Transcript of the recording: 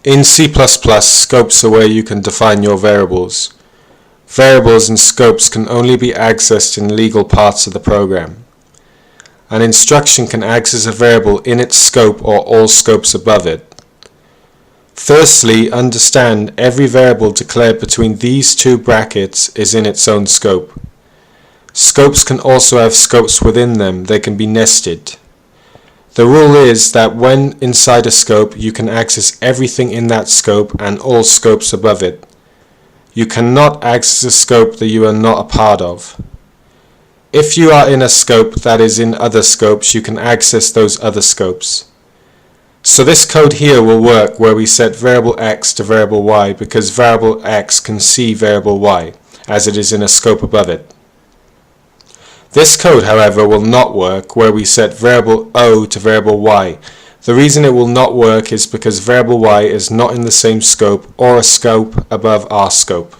In C++, scopes are where you can define your variables. Variables and scopes can only be accessed in legal parts of the program. An instruction can access a variable in its scope or all scopes above it. Firstly, understand every variable declared between these two brackets is in its own scope. Scopes can also have scopes within them. They can be nested. The rule is that when inside a scope, you can access everything in that scope and all scopes above it. You cannot access a scope that you are not a part of. If you are in a scope that is in other scopes, you can access those other scopes. So this code here will work where we set variable x to variable y because variable x can see variable y as it is in a scope above it. This code, however, will not work where we set variable o to variable y. The reason it will not work is because variable y is not in the same scope or a scope above our scope.